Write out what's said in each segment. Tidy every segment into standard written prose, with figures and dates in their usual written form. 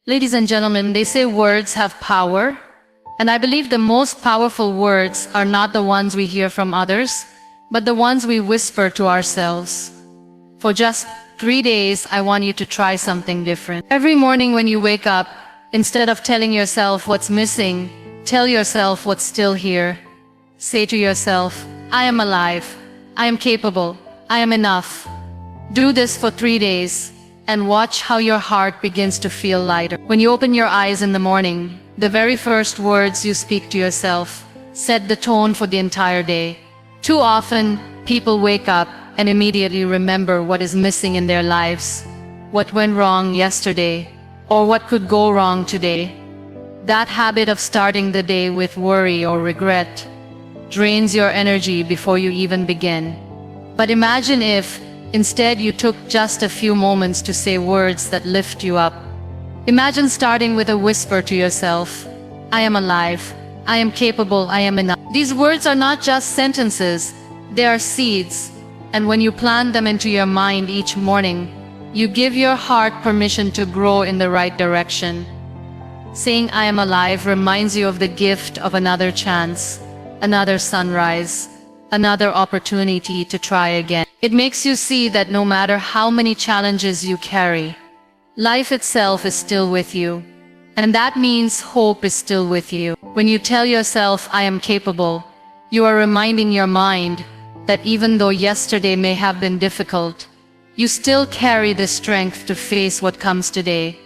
Ladies and gentlemen, they say words have power, and I believe the most powerful words are not the ones we hear from others, but the ones we whisper to ourselves. For just 3 days, I want you to try something different. Every morning when you wake up, instead of telling yourself what's missing, tell yourself what's still here. Say to yourself, I am alive, I am capable, I am enough. Do this for 3 days, and watch how your heart begins to feel lighter. When you open your eyes in the morning, the very first words you speak to yourself set the tone for the entire day. Too often, people wake up and immediately remember what is missing in their lives, what went wrong yesterday, or what could go wrong today. That habit of starting the day with worry or regret drains your energy before you even begin. But imagine if, instead, you took just a few moments to say words that lift you up. Imagine starting with a whisper to yourself, I am alive, I am capable, I am enough. These words are not just sentences, they are seeds, and when you plant them into your mind each morning, you give your heart permission to grow in the right direction. Saying I am alive reminds you of the gift of another chance, another sunrise, another opportunity to try again. It makes you see that no matter how many challenges you carry, life itself is still with you. And that means hope is still with you. When you tell yourself, I am capable, you are reminding your mind that even though yesterday may have been difficult, you still carry the strength to face what comes today.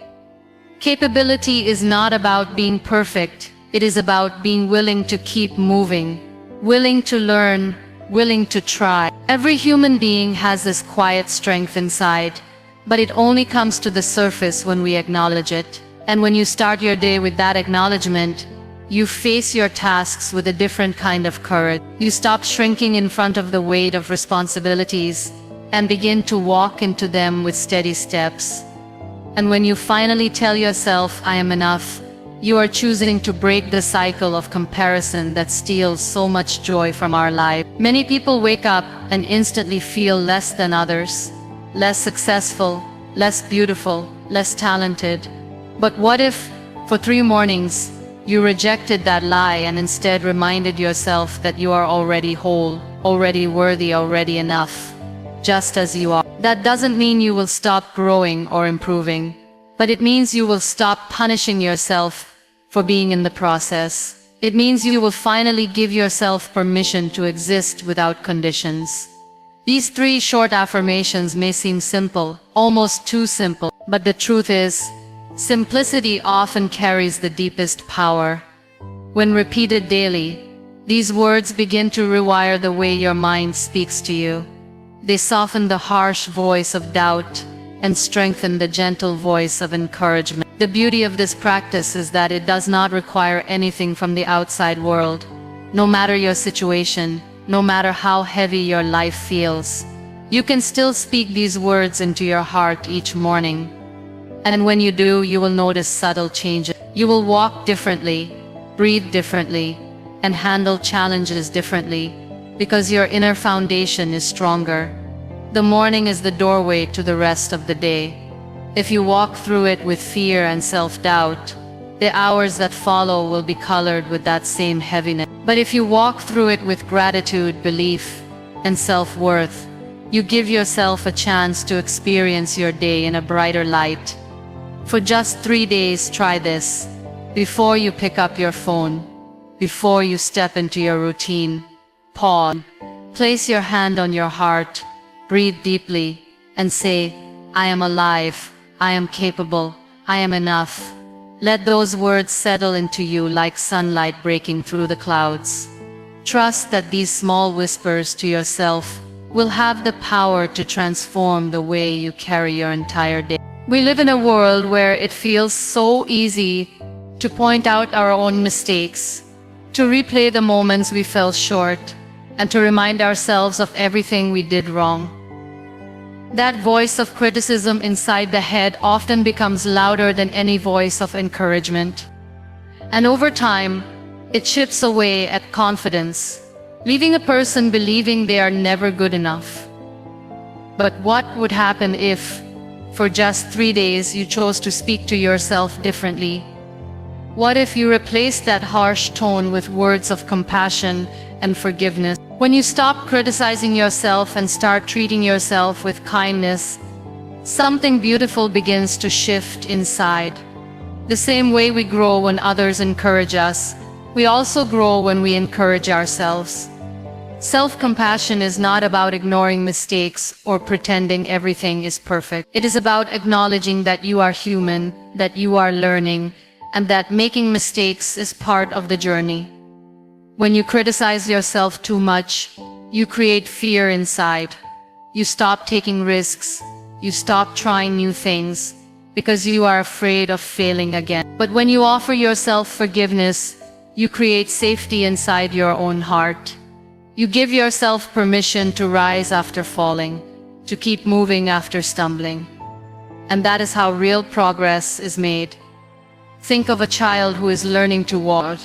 Capability is not about being perfect, it is about being willing to keep moving, willing to learn, willing to try. Every human being has this quiet strength inside, but it only comes to the surface when we acknowledge it. And when you start your day with that acknowledgement, you face your tasks with a different kind of courage. You stop shrinking in front of the weight of responsibilities and begin to walk into them with steady steps. And when you finally tell yourself, I am enough, you are choosing to break the cycle of comparison that steals so much joy from our life. Many people wake up and instantly feel less than others, less successful, less beautiful, less talented. But what if, for 3 mornings, you rejected that lie and instead reminded yourself that you are already whole, already worthy, already enough, just as you are? That doesn't mean you will stop growing or improving, but it means you will stop punishing yourself for being in the process. It means you will finally give yourself permission to exist without conditions. These 3 short affirmations may seem simple, almost too simple, but the truth is, simplicity often carries the deepest power. When repeated daily, these words begin to rewire the way your mind speaks to you. They soften the harsh voice of doubt and strengthen the gentle voice of encouragement. The beauty of this practice is that it does not require anything from the outside world. No matter your situation, no matter how heavy your life feels, you can still speak these words into your heart each morning. And when you do, you will notice subtle changes. You will walk differently, breathe differently, and handle challenges differently, because your inner foundation is stronger. The morning is the doorway to the rest of the day. If you walk through it with fear and self-doubt, the hours that follow will be colored with that same heaviness. But if you walk through it with gratitude, belief, and self-worth, you give yourself a chance to experience your day in a brighter light. For just 3 days, try this. Before you pick up your phone, before you step into your routine, pause, place your hand on your heart, breathe deeply, and say, I am alive, I am capable, I am enough. Let those words settle into you like sunlight breaking through the clouds. Trust that these small whispers to yourself will have the power to transform the way you carry your entire day. We live in a world where it feels so easy to point out our own mistakes, to replay the moments we fell short, and to remind ourselves of everything we did wrong. That voice of criticism inside the head often becomes louder than any voice of encouragement. And over time, it chips away at confidence, leaving a person believing they are never good enough. But what would happen if, For just 3 days, you chose to speak to yourself differently. What if you replaced that harsh tone with words of compassion and forgiveness? When you stop criticizing yourself and start treating yourself with kindness, something beautiful begins to shift inside. The same way we grow when others encourage us, we also grow when we encourage ourselves. Self-compassion is not about ignoring mistakes or pretending everything is perfect. It is about acknowledging that you are human, that you are learning, and that making mistakes is part of the journey. When you criticize yourself too much, you create fear inside. You stop taking risks. You stop trying new things because you are afraid of failing again. But when you offer yourself forgiveness, you create safety inside your own heart. You give yourself permission to rise after falling, to keep moving after stumbling. And that is how real progress is made. Think of a child who is learning to walk.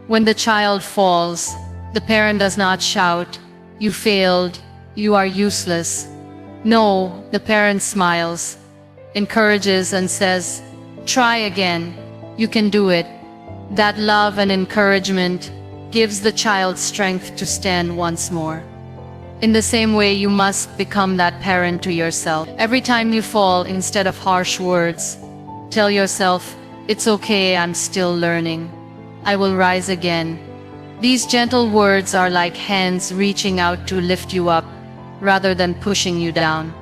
When the child falls, the parent does not shout, "You failed, you are useless." No, the parent smiles, encourages and says, "Try again, you can do it." That love and encouragement gives the child strength to stand once more. In the same way, you must become that parent to yourself. Every time you fall, instead of harsh words, tell yourself, "It's okay, I'm still learning. I will rise again." These gentle words are like hands reaching out to lift you up, rather than pushing you down.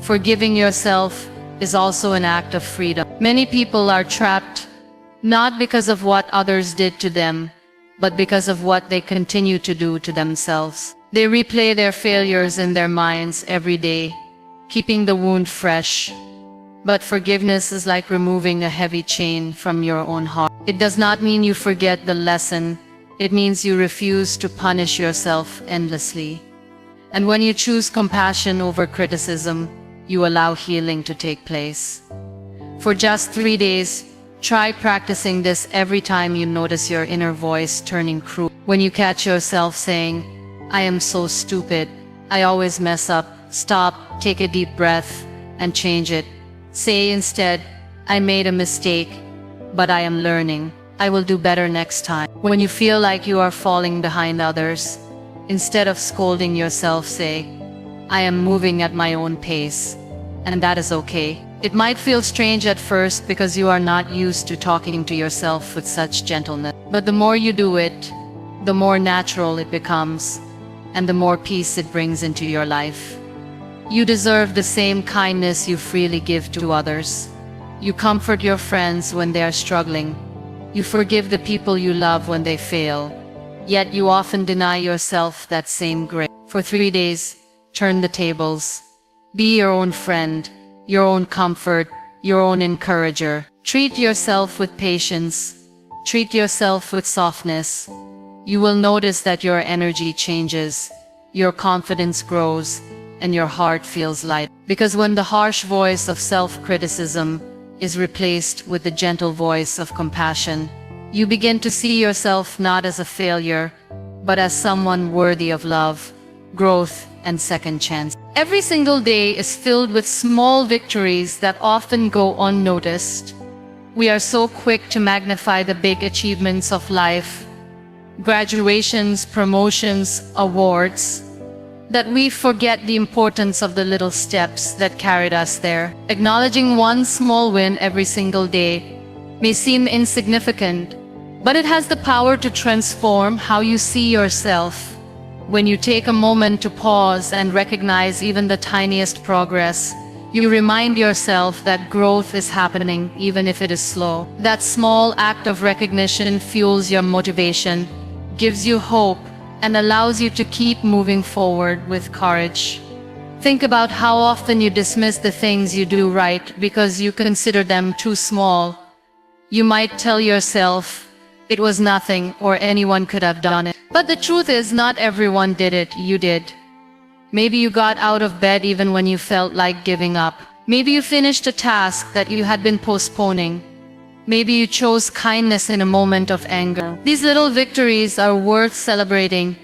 Forgiving yourself is also an act of freedom. Many people are trapped, not because of what others did to them, but because of what they continue to do to themselves. They replay their failures in their minds every day, keeping the wound fresh. But forgiveness is like removing a heavy chain from your own heart. It does not mean you forget the lesson. It means you refuse to punish yourself endlessly. And when you choose compassion over criticism, you allow healing to take place. For just 3 days, try practicing this every time you notice your inner voice turning cruel. When you catch yourself saying, "I am so stupid, I always mess up," stop, take a deep breath, and change it. Say instead, "I made a mistake, but I am learning. I will do better next time." When you feel like you are falling behind others, instead of scolding yourself, say, "I am moving at my own pace, and that is okay." It might feel strange at first because you are not used to talking to yourself with such gentleness. But the more you do it, the more natural it becomes, and the more peace it brings into your life. You deserve the same kindness you freely give to others. You comfort your friends when they are struggling. You forgive the people you love when they fail. Yet you often deny yourself that same grace. For 3 days, turn the tables. Be your own friend, your own comfort, your own encourager. Treat yourself with patience. Treat yourself with softness. You will notice that your energy changes, your confidence grows, and your heart feels light. Because when the harsh voice of self-criticism is replaced with the gentle voice of compassion, you begin to see yourself not as a failure, but as someone worthy of love, growth, and second chance. Every single day is filled with small victories that often go unnoticed. We are so quick to magnify the big achievements of life, graduations, promotions, awards, that we forget the importance of the little steps that carried us there. Acknowledging one small win every single day may seem insignificant, but it has the power to transform how you see yourself. When you take a moment to pause and recognize even the tiniest progress, you remind yourself that growth is happening even if it is slow. That small act of recognition fuels your motivation, gives you hope, and allows you to keep moving forward with courage. Think about how often you dismiss the things you do right because you consider them too small. You might tell yourself, "It was nothing," or "Anyone could have done it." But the truth is, not everyone did it, you did. Maybe you got out of bed even when you felt like giving up. Maybe you finished a task that you had been postponing. Maybe you chose kindness in a moment of anger. These little victories are worth celebrating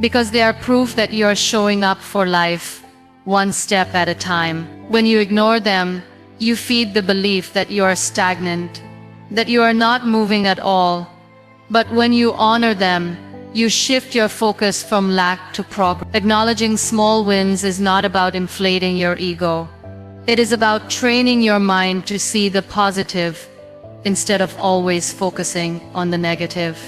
because they are proof that you are showing up for life, one step at a time. When you ignore them, You feed the belief that you are stagnant, that you are not moving at all. But when you honor them, you shift your focus from lack to progress. Acknowledging small wins is not about inflating your ego. It is about training your mind to see the positive instead of always focusing on the negative.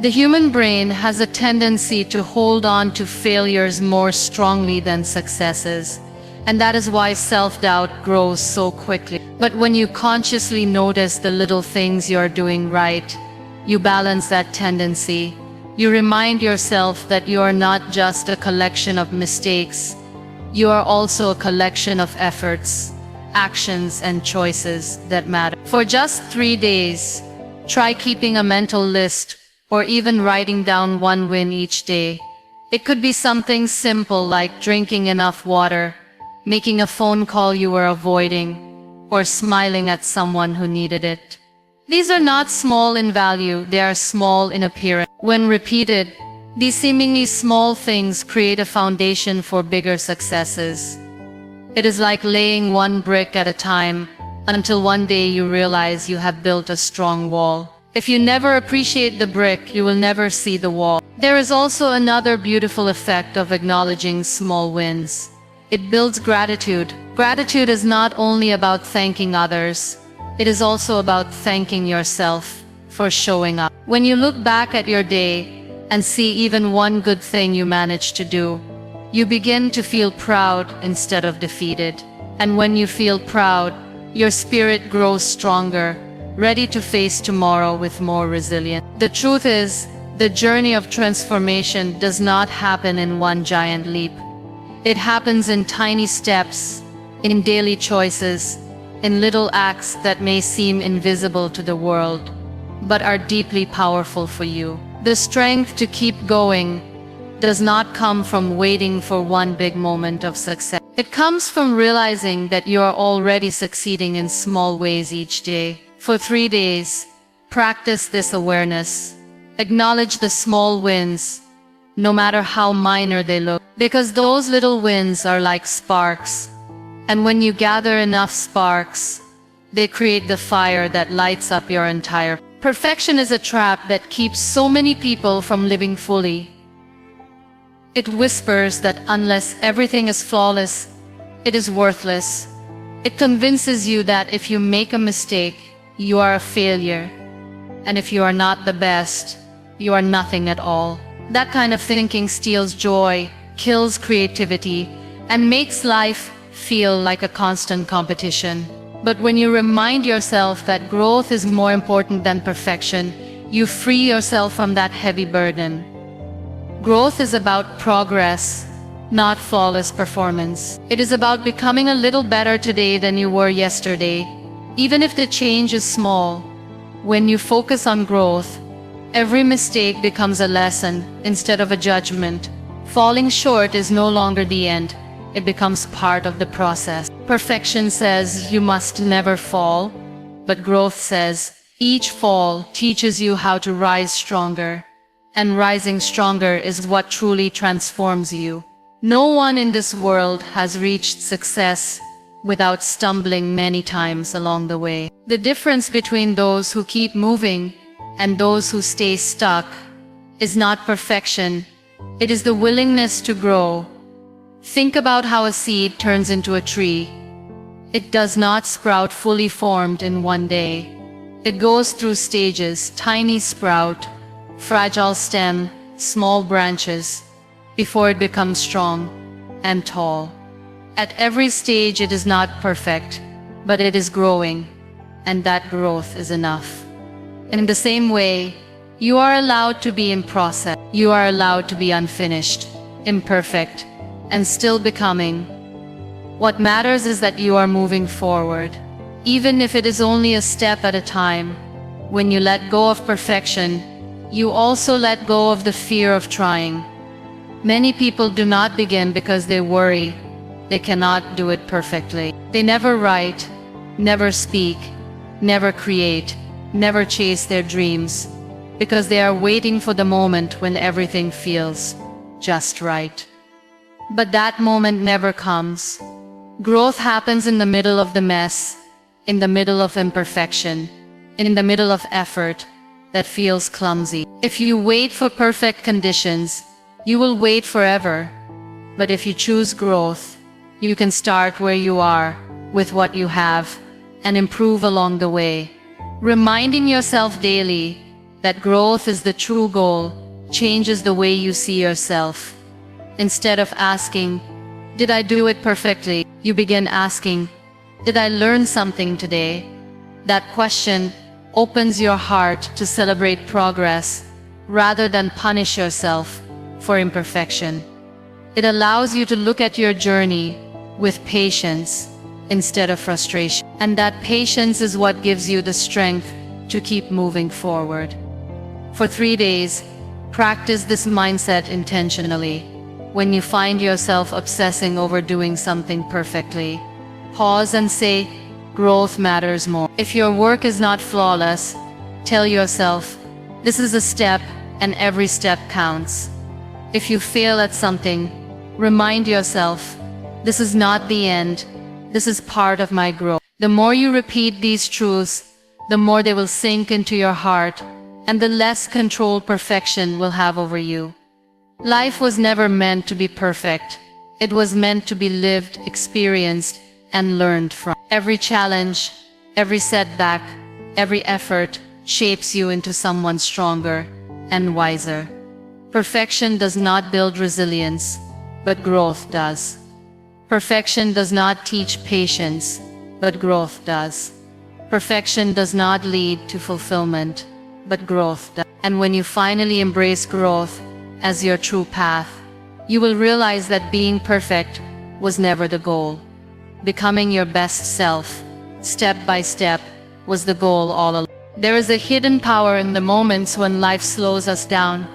The human brain has a tendency to hold on to failures more strongly than successes, and that is why self-doubt grows so quickly. But when you consciously notice the little things you're doing right, you balance that tendency. You remind yourself that you are not just a collection of mistakes. You are also a collection of efforts, actions, and choices that matter. For just 3 days, try keeping a mental list or even writing down one win each day. It could be something simple like drinking enough water, making a phone call you were avoiding, or smiling at someone who needed it. These are not small in value, they are small in appearance. When repeated, these seemingly small things create a foundation for bigger successes. It is like laying one brick at a time until one day you realize you have built a strong wall. If you never appreciate the brick, you will never see the wall. There is also another beautiful effect of acknowledging small wins. It builds gratitude. Gratitude is not only about thanking others, it is also about thanking yourself for showing up. When you look back at your day and see even one good thing you managed to do, you begin to feel proud instead of defeated. And when you feel proud, your spirit grows stronger, ready to face tomorrow with more resilience. The truth is, the journey of transformation does not happen in one giant leap. It happens in tiny steps, in daily choices, in little acts that may seem invisible to the world, but are deeply powerful for you. The strength to keep going does not come from waiting for one big moment of success. It comes from realizing that you are already succeeding in small ways each day. For 3 days, practice this awareness. Acknowledge the small wins, no matter how minor they look, because those little wins are like sparks. And when you gather enough sparks, they create the fire that lights up your entire. Perfection is a trap that keeps so many people from living fully. It whispers that unless everything is flawless, it is worthless. It convinces you that if you make a mistake, you are a failure. And if you are not the best, you are nothing at all. That kind of thinking steals joy, kills creativity, and makes life feel like a constant competition. But when you remind yourself that growth is more important than perfection, you free yourself from that heavy burden. Growth is about progress, not flawless performance. It is about becoming a little better today than you were yesterday, even if the change is small. When you focus on growth, every mistake becomes a lesson instead of a judgment. Falling short is no longer the end. It becomes part of the process. Perfection says you must never fall, but growth says each fall teaches you how to rise stronger. And rising stronger is what truly transforms you. No one in this world has reached success without stumbling many times along the way. The difference between those who keep moving and those who stay stuck is not perfection, it is the willingness to grow. Think about how a seed turns into a tree. It does not sprout fully formed in one day. It goes through stages: tiny sprout, fragile stem, small branches, before it becomes strong and tall. At every stage it is not perfect, but it is growing, and that growth is enough. In the same way, you are allowed to be in process. You are allowed to be unfinished, imperfect, and still becoming. What matters is that you are moving forward, even if it is only a step at a time. When you let go of perfection, you also let go of the fear of trying. Many people do not begin because they worry they cannot do it perfectly. They never write, never speak, never create, never chase their dreams, because they are waiting for the moment when everything feels just right. But that moment never comes. Growth happens in the middle of the mess, in the middle of imperfection, in the middle of effort that feels clumsy. If you wait for perfect conditions, you will wait forever. But if you choose growth, you can start where you are, with what you have, and improve along the way. Reminding yourself daily that growth is the true goal changes the way you see yourself. Instead of asking, "Did I do it perfectly?" you begin asking, "Did I learn something today?" That question opens your heart to celebrate progress rather than punish yourself for imperfection. It allows you to look at your journey with patience instead of frustration. And that patience is what gives you the strength to keep moving forward. For 3 days, practice this mindset intentionally. When you find yourself obsessing over doing something perfectly, pause and say, "Growth matters more." If your work is not flawless, tell yourself, "This is a step, and every step counts." If you fail at something, remind yourself, "This is not the end. This is part of my growth." The more you repeat these truths, the more they will sink into your heart, and the less control perfection will have over you. Life was never meant to be perfect. It was meant to be lived, experienced, and learned from. Every challenge, every setback, every effort shapes you into someone stronger and wiser. Perfection does not build resilience, but growth does. Perfection does not teach patience, but growth does. Perfection does not lead to fulfillment, but growth does. And when you finally embrace growth as your true path, you will realize that being perfect was never the goal. Becoming your best self, step by step, was the goal all along. There is a hidden power in the moments when life slows us down,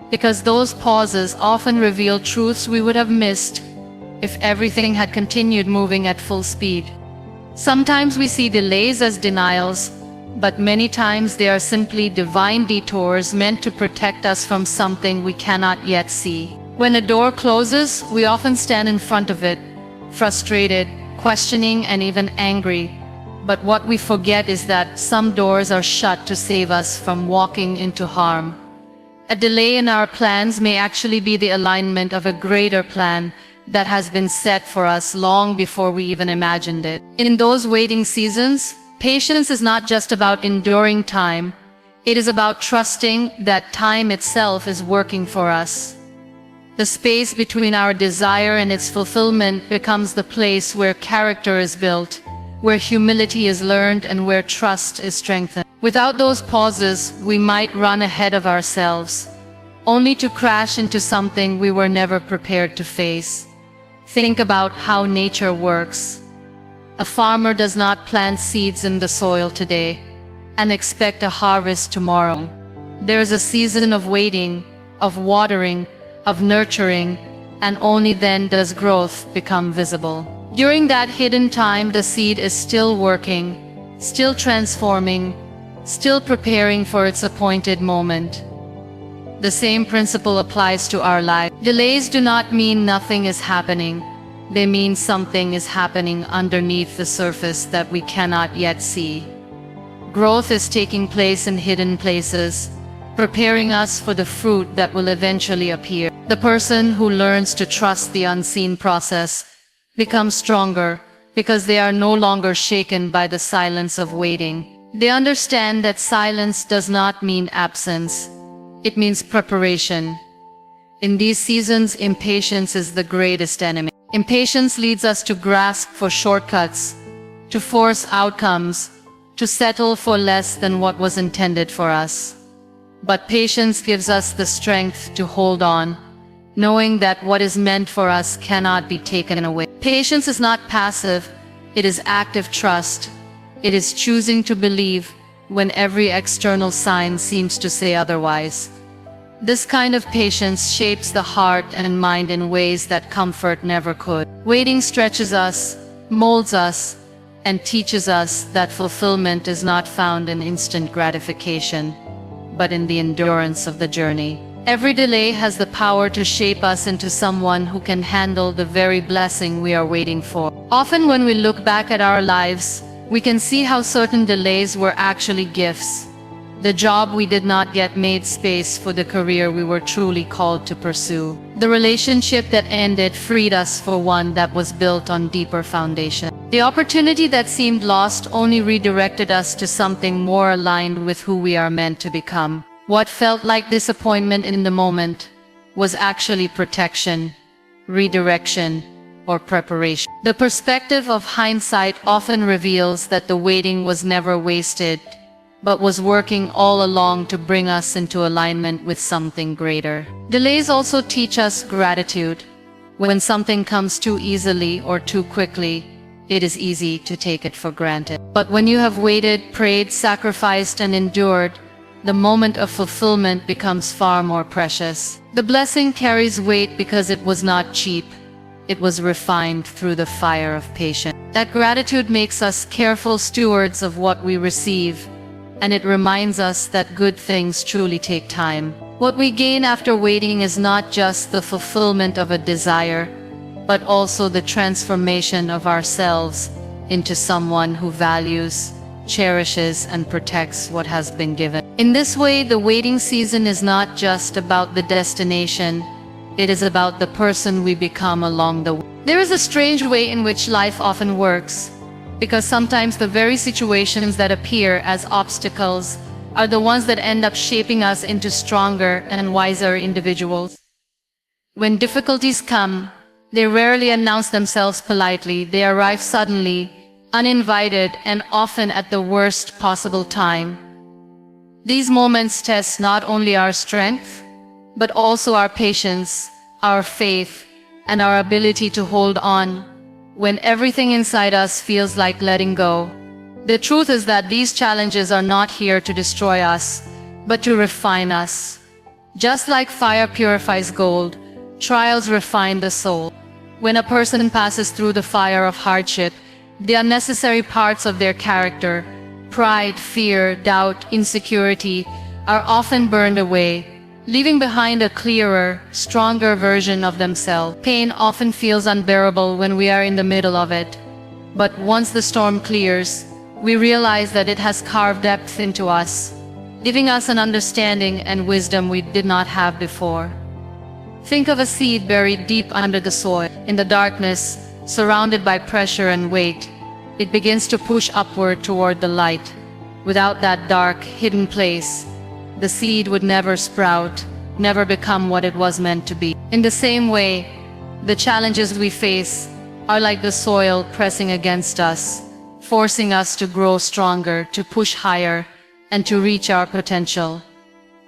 because those pauses often reveal truths we would have missed if everything had continued moving at full speed. Sometimes we see delays as denials, but many times they are simply divine detours meant to protect us from something we cannot yet see. When a door closes, we often stand in front of it, frustrated, questioning, and even angry. But what we forget is that some doors are shut to save us from walking into harm. A delay in our plans may actually be the alignment of a greater plan that has been set for us long before we even imagined it. In those waiting seasons, patience is not just about enduring time. It is about trusting that time itself is working for us. The space between our desire and its fulfillment becomes the place where character is built, where humility is learned, and where trust is strengthened. Without those pauses, we might run ahead of ourselves, only to crash into something we were never prepared to face. Think about how nature works. A farmer does not plant seeds in the soil today and expect a harvest tomorrow. There is a season of waiting, of watering, of nurturing, and only then does growth become visible. During that hidden time, the seed is still working, still transforming, still preparing for its appointed moment. The same principle applies to our life. Delays do not mean nothing is happening. They mean something is happening underneath the surface that we cannot yet see. Growth is taking place in hidden places, preparing us for the fruit that will eventually appear. The person who learns to trust the unseen process becomes stronger because they are no longer shaken by the silence of waiting. They understand that silence does not mean absence. It means preparation. In these seasons, impatience is the greatest enemy. Impatience leads us to grasp for shortcuts, to force outcomes, to settle for less than what was intended for us. But patience gives us the strength to hold on, knowing that what is meant for us cannot be taken away. Patience is not passive, it is active trust. It is choosing to believe when every external sign seems to say otherwise. This kind of patience shapes the heart and mind in ways that comfort never could. Waiting stretches us, molds us, and teaches us that fulfillment is not found in instant gratification, but in the endurance of the journey. Every delay has the power to shape us into someone who can handle the very blessing we are waiting for. Often when we look back at our lives, we can see how certain delays were actually gifts. The job we did not get made space for the career we were truly called to pursue. The relationship that ended freed us for one that was built on deeper foundation. The opportunity that seemed lost only redirected us to something more aligned with who we are meant to become. What felt like disappointment in the moment was actually protection, redirection, or preparation. The perspective of hindsight often reveals that the waiting was never wasted, but was working all along to bring us into alignment with something greater. Delays also teach us gratitude. When something comes too easily or too quickly, it is easy to take it for granted. But when you have waited, prayed, sacrificed, and endured, the moment of fulfillment becomes far more precious. The blessing carries weight because it was not cheap. It was refined through the fire of patience. That gratitude makes us careful stewards of what we receive, and it reminds us that good things truly take time. What we gain after waiting is not just the fulfillment of a desire, but also the transformation of ourselves into someone who values, cherishes, and protects what has been given. In this way, the waiting season is not just about the destination, it is about the person we become along the way. There is a strange way in which life often works, because sometimes the very situations that appear as obstacles are the ones that end up shaping us into stronger and wiser individuals. When difficulties come, they rarely announce themselves politely. They arrive suddenly, uninvited, and often at the worst possible time. These moments test not only our strength, but also our patience, our faith, and our ability to hold on when everything inside us feels like letting go. The truth is that these challenges are not here to destroy us, but to refine us. Just like fire purifies gold, trials refine the soul. When a person passes through the fire of hardship, the unnecessary parts of their character, pride, fear, doubt, insecurity, are often burned away, leaving behind a clearer, stronger version of themselves. Pain often feels unbearable when we are in the middle of it, but once the storm clears, we realize that it has carved depth into us, giving us an understanding and wisdom we did not have before. Think of a seed buried deep under the soil. In the darkness, surrounded by pressure and weight, it begins to push upward toward the light. Without that dark, hidden place, the seed would never sprout, never become what it was meant to be. In the same way, the challenges we face are like the soil pressing against us, forcing us to grow stronger, to push higher, and to reach our potential.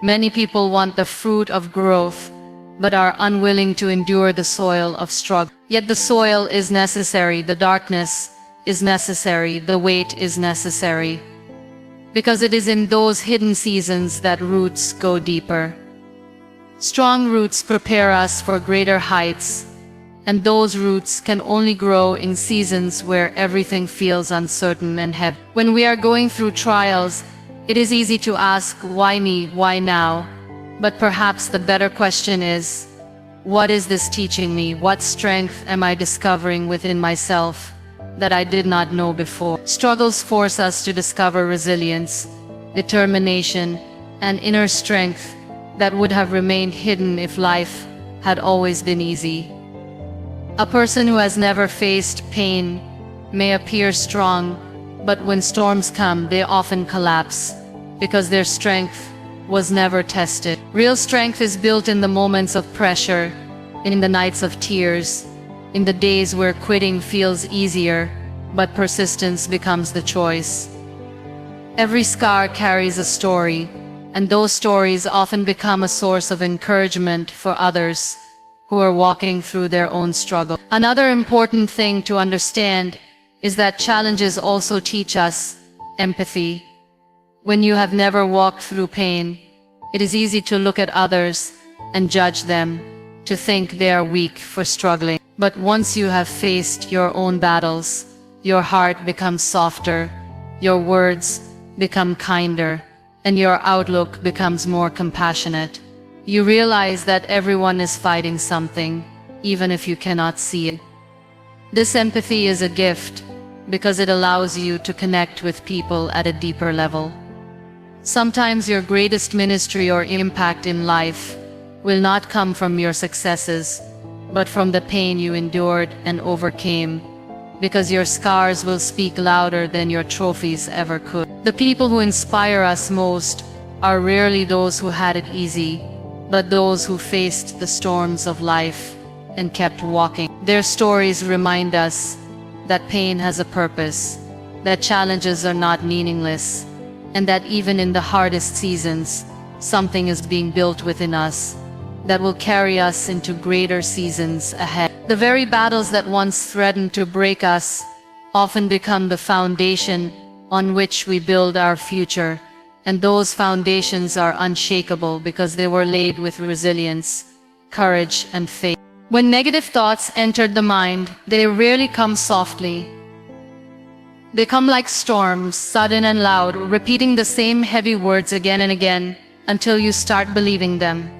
Many people want the fruit of growth, but are unwilling to endure the soil of struggle. Yet the soil is necessary, the darkness is necessary, the weight is necessary. Because it is in those hidden seasons that roots go deeper. Strong roots prepare us for greater heights, and those roots can only grow in seasons where everything feels uncertain and heavy. When we are going through trials, it is easy to ask, why me, why now? But perhaps the better question is, what is this teaching me? What strength am I discovering within myself that I did not know before? Struggles force us to discover resilience, determination, and inner strength that would have remained hidden if life had always been easy. A person who has never faced pain may appear strong, but when storms come, they often collapse because their strength was never tested. Real strength is built in the moments of pressure, in the nights of tears, in the days where quitting feels easier, but persistence becomes the choice. Every scar carries a story, and those stories often become a source of encouragement for others who are walking through their own struggle. Another important thing to understand is that challenges also teach us empathy. When you have never walked through pain, it is easy to look at others and judge them, to think they are weak for struggling. But once you have faced your own battles, your heart becomes softer, your words become kinder, and your outlook becomes more compassionate. You realize that everyone is fighting something, even if you cannot see it. This empathy is a gift, because it allows you to connect with people at a deeper level. Sometimes your greatest ministry or impact in life will not come from your successes, but from the pain you endured and overcame, because your scars will speak louder than your trophies ever could. The people who inspire us most are rarely those who had it easy, but those who faced the storms of life and kept walking. Their stories remind us that pain has a purpose, that challenges are not meaningless, and that even in the hardest seasons, something is being built within us that will carry us into greater seasons ahead. The very battles that once threatened to break us often become the foundation on which we build our future, and those foundations are unshakable because they were laid with resilience, courage, and faith. When negative thoughts enter the mind, they rarely come softly. They come like storms, sudden and loud, repeating the same heavy words again and again until you start believing them.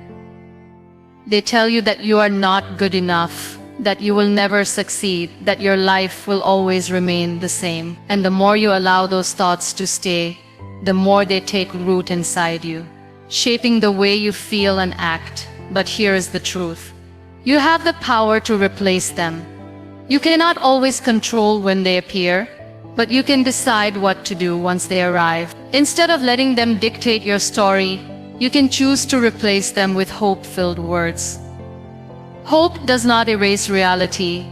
They tell you that you are not good enough, that you will never succeed, that your life will always remain the same. And the more you allow those thoughts to stay, the more they take root inside you, shaping the way you feel and act. But here is the truth. You have the power to replace them. You cannot always control when they appear, but you can decide what to do once they arrive. Instead of letting them dictate your story, you can choose to replace them with hope-filled words. Hope does not erase reality,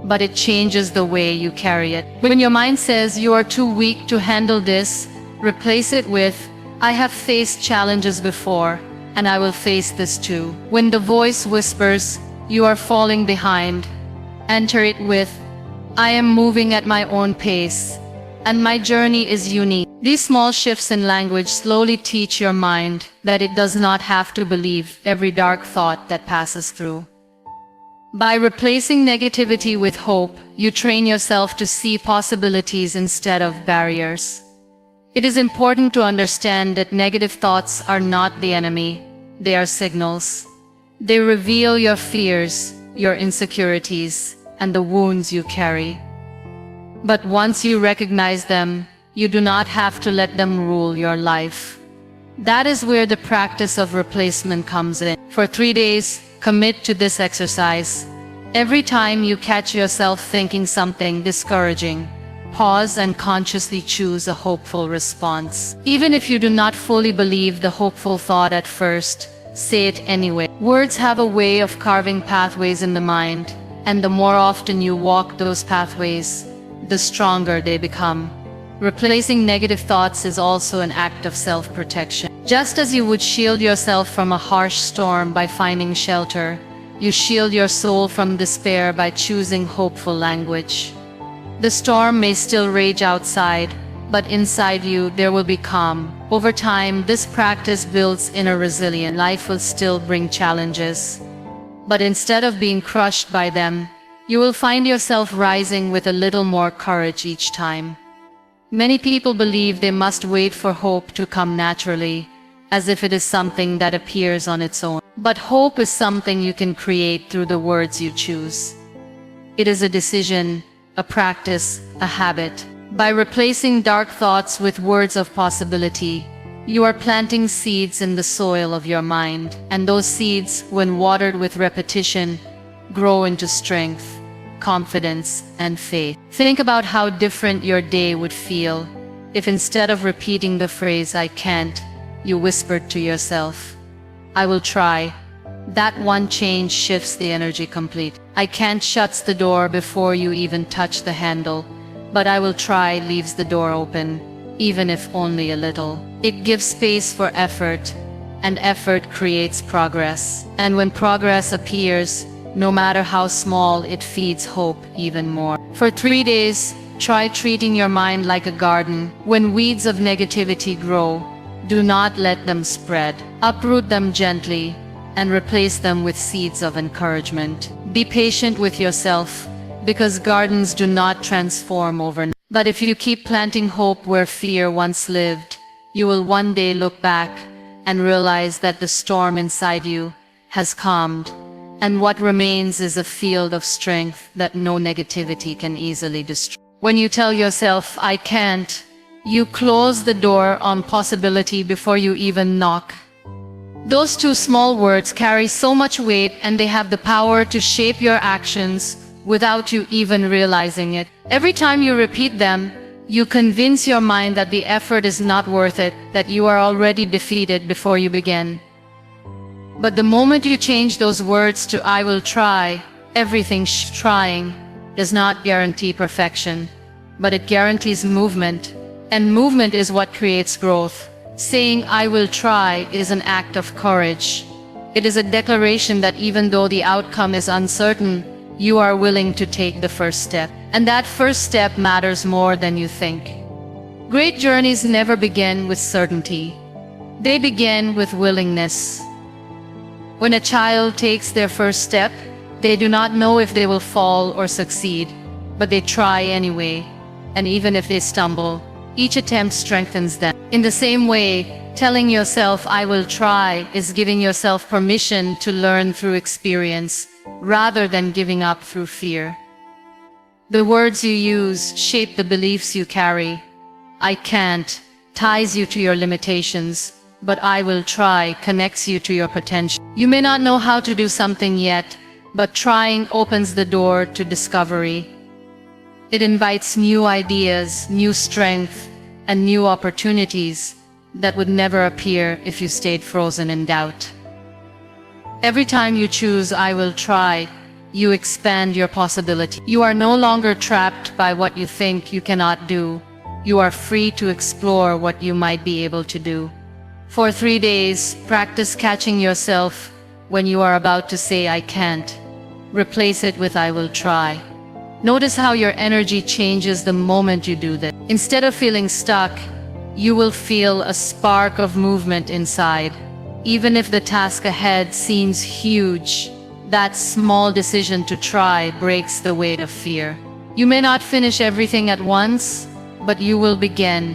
but it changes the way you carry it. When your mind says you are too weak to handle this, replace it with, I have faced challenges before, and I will face this too. When the voice whispers, you are falling behind, enter it with, I am moving at my own pace, and my journey is unique. These small shifts in language slowly teach your mind that it does not have to believe every dark thought that passes through. By replacing negativity with hope, you train yourself to see possibilities instead of barriers. It is important to understand that negative thoughts are not the enemy, they are signals. They reveal your fears, your insecurities, and the wounds you carry. But once you recognize them, you do not have to let them rule your life. That is where the practice of replacement comes in. For 3 days, commit to this exercise. Every time you catch yourself thinking something discouraging, pause and consciously choose a hopeful response. Even if you do not fully believe the hopeful thought at first, say it anyway. Words have a way of carving pathways in the mind, and the more often you walk those pathways, the stronger they become. Replacing negative thoughts is also an act of self-protection. Just as you would shield yourself from a harsh storm by finding shelter, you shield your soul from despair by choosing hopeful language. The storm may still rage outside, but inside you there will be calm. Over time, this practice builds inner resilience. Life will still bring challenges, but instead of being crushed by them, you will find yourself rising with a little more courage each time. Many people believe they must wait for hope to come naturally, as if it is something that appears on its own. But hope is something you can create through the words you choose. It is a decision, a practice, a habit. By replacing dark thoughts with words of possibility, you are planting seeds in the soil of your mind, and those seeds, when watered with repetition, grow into strength, confidence, and faith. Think about how different your day would feel if instead of repeating the phrase, I can't, you whispered to yourself, I will try. That one change shifts the energy complete. I can't shuts the door before you even touch the handle, but I will try leaves the door open, even if only a little. It gives space for effort, and effort creates progress. And when progress appears, no matter how small, it feeds hope even more. For 3 days, try treating your mind like a garden. When weeds of negativity grow, do not let them spread. Uproot them gently and replace them with seeds of encouragement. Be patient with yourself, because gardens do not transform overnight. But if you keep planting hope where fear once lived, you will one day look back and realize that the storm inside you has calmed, and what remains is a field of strength that no negativity can easily destroy. When you tell yourself, I can't, you close the door on possibility before you even knock. Those two small words carry so much weight, and they have the power to shape your actions without you even realizing it. Every time you repeat them, you convince your mind that the effort is not worth it, that you are already defeated before you begin. But the moment you change those words to I will try, everything trying does not guarantee perfection, but it guarantees movement, and movement is what creates growth. Saying I will try is an act of courage. It is a declaration that even though the outcome is uncertain, you are willing to take the first step. And that first step matters more than you think. Great journeys never begin with certainty. They begin with willingness. When a child takes their first step, they do not know if they will fall or succeed, but they try anyway. And even if they stumble, each attempt strengthens them. In the same way, telling yourself I will try is giving yourself permission to learn through experience, rather than giving up through fear. The words you use shape the beliefs you carry. I can't ties you to your limitations, but I will try connects you to your potential. You may not know how to do something yet, but trying opens the door to discovery. It invites new ideas, new strength, and new opportunities that would never appear if you stayed frozen in doubt. Every time you choose I will try, you expand your possibility. You are no longer trapped by what you think you cannot do. You are free to explore what you might be able to do. For 3 days, practice catching yourself when you are about to say I can't. Replace it with I will try. Notice how your energy changes the moment you do that. Instead of feeling stuck, you will feel a spark of movement inside. Even if the task ahead seems huge, that small decision to try breaks the weight of fear. You may not finish everything at once, but you will begin,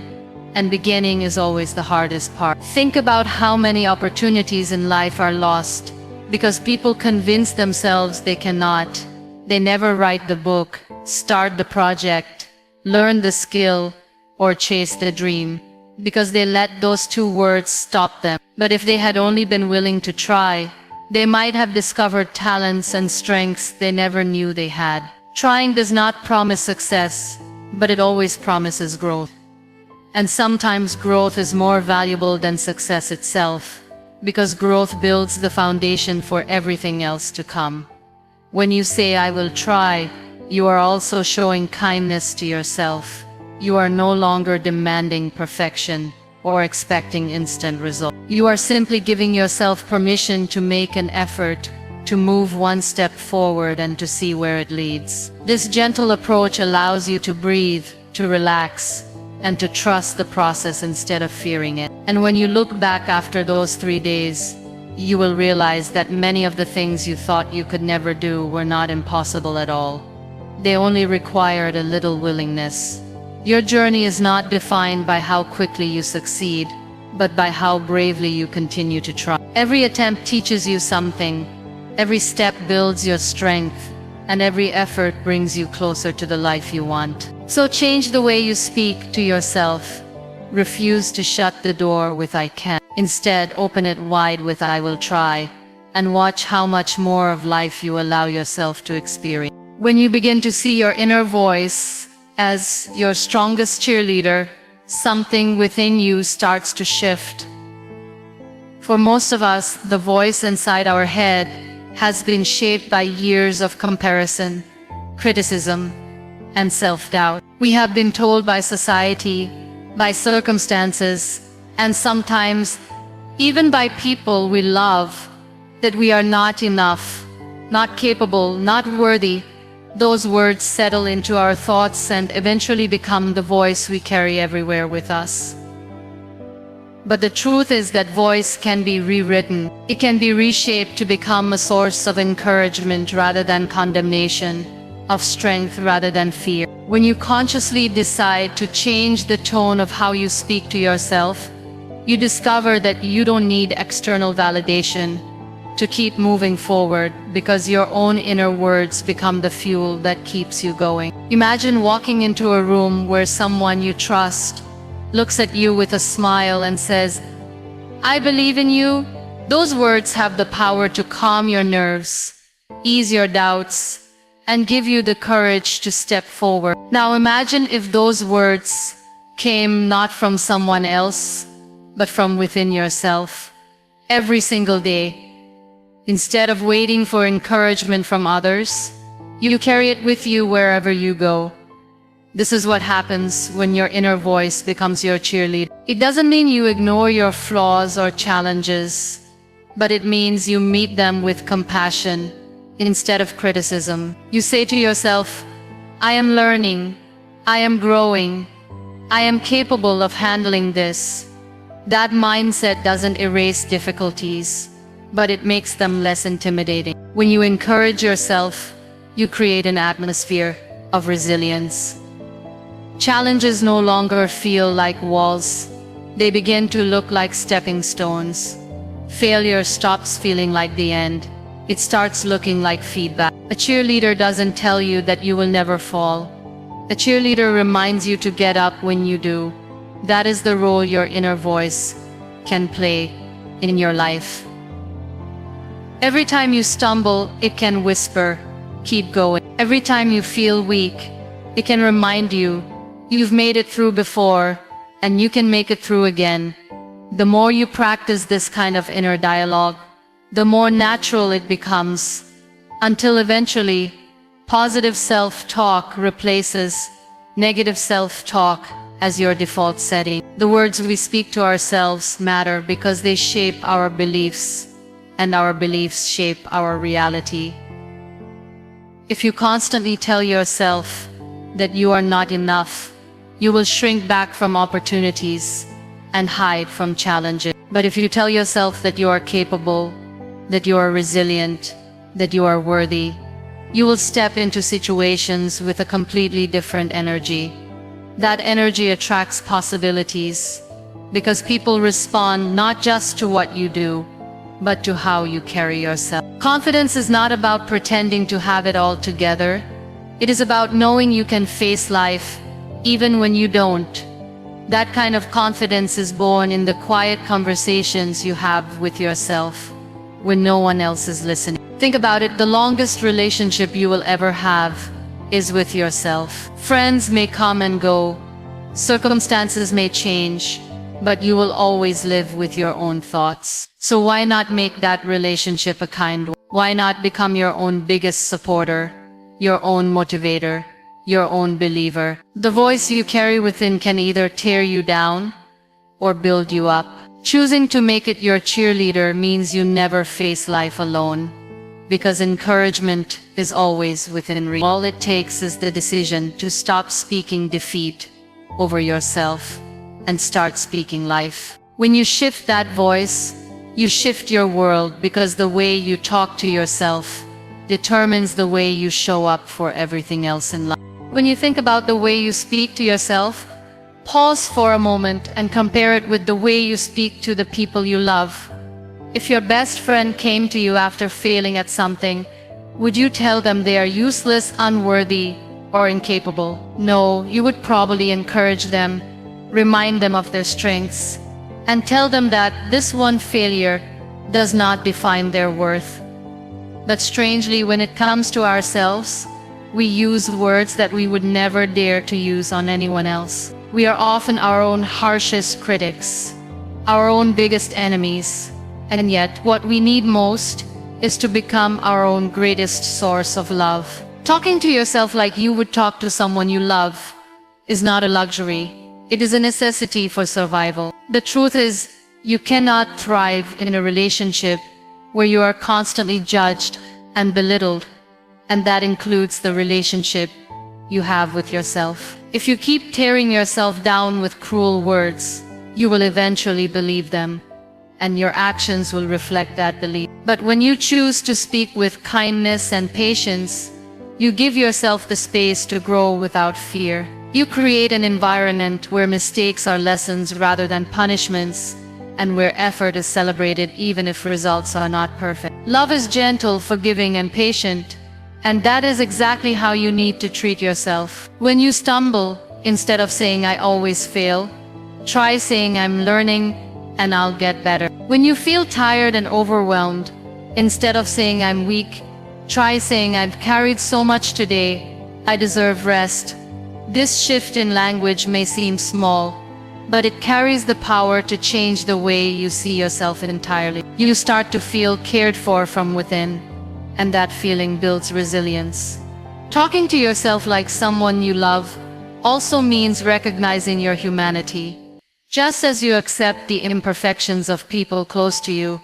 and beginning is always the hardest part. Think about how many opportunities in life are lost because people convince themselves they cannot. They never write the book, start the project, learn the skill, or chase the dream, because they let those two words stop them. But if they had only been willing to try, they might have discovered talents and strengths they never knew they had. Trying does not promise success, but it always promises growth. And sometimes growth is more valuable than success itself, because growth builds the foundation for everything else to come. When you say I will try, you are also showing kindness to yourself. You are no longer demanding perfection or expecting instant results. You are simply giving yourself permission to make an effort, to move one step forward and to see where it leads. This gentle approach allows you to breathe, to relax, and to trust the process instead of fearing it. And when you look back after those 3 days, you will realize that many of the things you thought you could never do were not impossible at all. They only required a little willingness. Your journey is not defined by how quickly you succeed, but by how bravely you continue to try. Every attempt teaches you something, every step builds your strength, and every effort brings you closer to the life you want. So change the way you speak to yourself. Refuse to shut the door with I can't. Instead, open it wide with I will try, and watch how much more of life you allow yourself to experience. When you begin to see your inner voice as your strongest cheerleader, something within you starts to shift. For most of us, the voice inside our head has been shaped by years of comparison, criticism, and self-doubt. We have been told by society, by circumstances, and sometimes even by people we love, that we are not enough, not capable, not worthy. Those words settle into our thoughts and eventually become the voice we carry everywhere with us. But the truth is that voice can be rewritten. It can be reshaped to become a source of encouragement rather than condemnation, of strength rather than fear. When you consciously decide to change the tone of how you speak to yourself, you discover that you don't need external validation. to keep moving forward, because your own inner words become the fuel that keeps you going. Imagine walking into a room where someone you trust looks at you with a smile and says, "I believe in you." Those words have the power to calm your nerves, ease your doubts, and give you the courage to step forward. Now imagine if those words came not from someone else, but from within yourself, every single day. Instead of waiting for encouragement from others, you carry it with you wherever you go. This is what happens when your inner voice becomes your cheerleader. It doesn't mean you ignore your flaws or challenges, but it means you meet them with compassion instead of criticism. You say to yourself, "I am learning, I am growing, I am capable of handling this." That mindset doesn't erase difficulties, but it makes them less intimidating. When you encourage yourself, you create an atmosphere of resilience. Challenges no longer feel like walls. They begin to look like stepping stones. Failure stops feeling like the end. It starts looking like feedback. A cheerleader doesn't tell you that you will never fall. A cheerleader reminds you to get up when you do. That is the role your inner voice can play in your life. Every time you stumble, it can whisper, "Keep going." Every time you feel weak, it can remind you, you've made it through before, and you can make it through again. The more you practice this kind of inner dialogue, the more natural it becomes, until eventually, positive self-talk replaces negative self-talk as your default setting. The words we speak to ourselves matter because they shape our beliefs, and our beliefs shape our reality. If you constantly tell yourself that you are not enough, you will shrink back from opportunities and hide from challenges. But if you tell yourself that you are capable, that you are resilient, that you are worthy, you will step into situations with a completely different energy. That energy attracts possibilities, because people respond not just to what you do, but to how you carry yourself. Confidence is not about pretending to have it all together. It is about knowing you can face life even when you don't. That kind of confidence is born in the quiet conversations you have with yourself when no one else is listening. Think about it, the longest relationship you will ever have is with yourself. Friends may come and go, circumstances may change, but you will always live with your own thoughts. So why not make that relationship a kind one? Why not become your own biggest supporter, your own motivator, your own believer? The voice you carry within can either tear you down or build you up. Choosing to make it your cheerleader means you never face life alone, because encouragement is always within reach. All it takes is the decision to stop speaking defeat over yourself and start speaking life. When you shift that voice, you shift your world, because the way you talk to yourself determines the way you show up for everything else in life. When you think about the way you speak to yourself, pause for a moment and compare it with the way you speak to the people you love. If your best friend came to you after failing at something, would you tell them they are useless, unworthy, or incapable? No, you would probably encourage them, remind them of their strengths, and tell them that this one failure does not define their worth. But strangely, when it comes to ourselves, we use words that we would never dare to use on anyone else. We are often our own harshest critics, our own biggest enemies, and yet what we need most is to become our own greatest source of love. Talking to yourself like you would talk to someone you love is not a luxury. It is a necessity for survival. The truth is, you cannot thrive in a relationship where you are constantly judged and belittled, and that includes the relationship you have with yourself. If you keep tearing yourself down with cruel words, you will eventually believe them, and your actions will reflect that belief. But when you choose to speak with kindness and patience, you give yourself the space to grow without fear. You create an environment where mistakes are lessons rather than punishments, and where effort is celebrated even if results are not perfect. Love is gentle, forgiving, and patient, and that is exactly how you need to treat yourself. When you stumble, instead of saying "I always fail," try saying "I'm learning and I'll get better." When you feel tired and overwhelmed, instead of saying "I'm weak," try saying "I've carried so much today, I deserve rest." This shift in language may seem small, but it carries the power to change the way you see yourself entirely. You start to feel cared for from within, and that feeling builds resilience. Talking to yourself like someone you love also means recognizing your humanity. Just as you accept the imperfections of people close to you,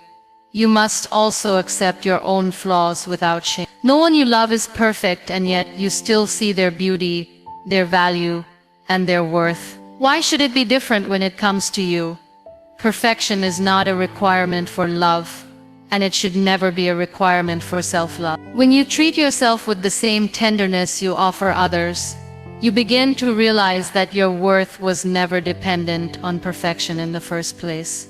you must also accept your own flaws without shame. No one you love is perfect, and yet you still see their beauty, their value, and their worth. Why should it be different when it comes to you? Perfection is not a requirement for love, and it should never be a requirement for self-love. When you treat yourself with the same tenderness you offer others, you begin to realize that your worth was never dependent on perfection in the first place.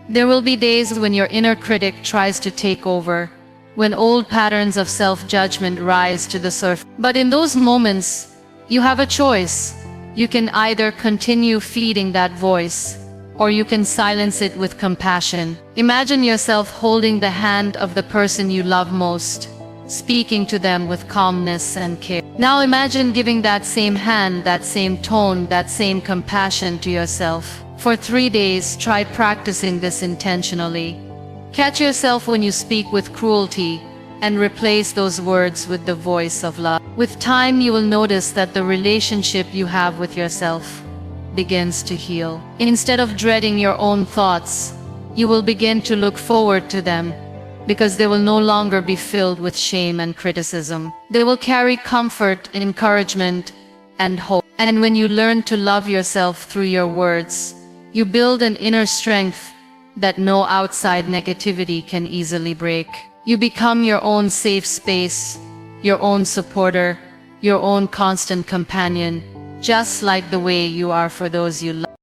There will be days when your inner critic tries to take over, when old patterns of self-judgment rise to the surface. But in those moments, you have a choice. You can either continue feeding that voice, or you can silence it with compassion. Imagine yourself holding the hand of the person you love most, speaking to them with calmness and care. Now imagine giving that same hand, that same tone, that same compassion to yourself. For 3 days, try practicing this intentionally. Catch yourself when you speak with cruelty, and replace those words with the voice of love. With time, you will notice that the relationship you have with yourself begins to heal. Instead of dreading your own thoughts, you will begin to look forward to them, because they will no longer be filled with shame and criticism. They will carry comfort, encouragement, and hope. And when you learn to love yourself through your words, you build an inner strength that no outside negativity can easily break. You become your own safe space, your own supporter, your own constant companion, just like the way you are for those you love.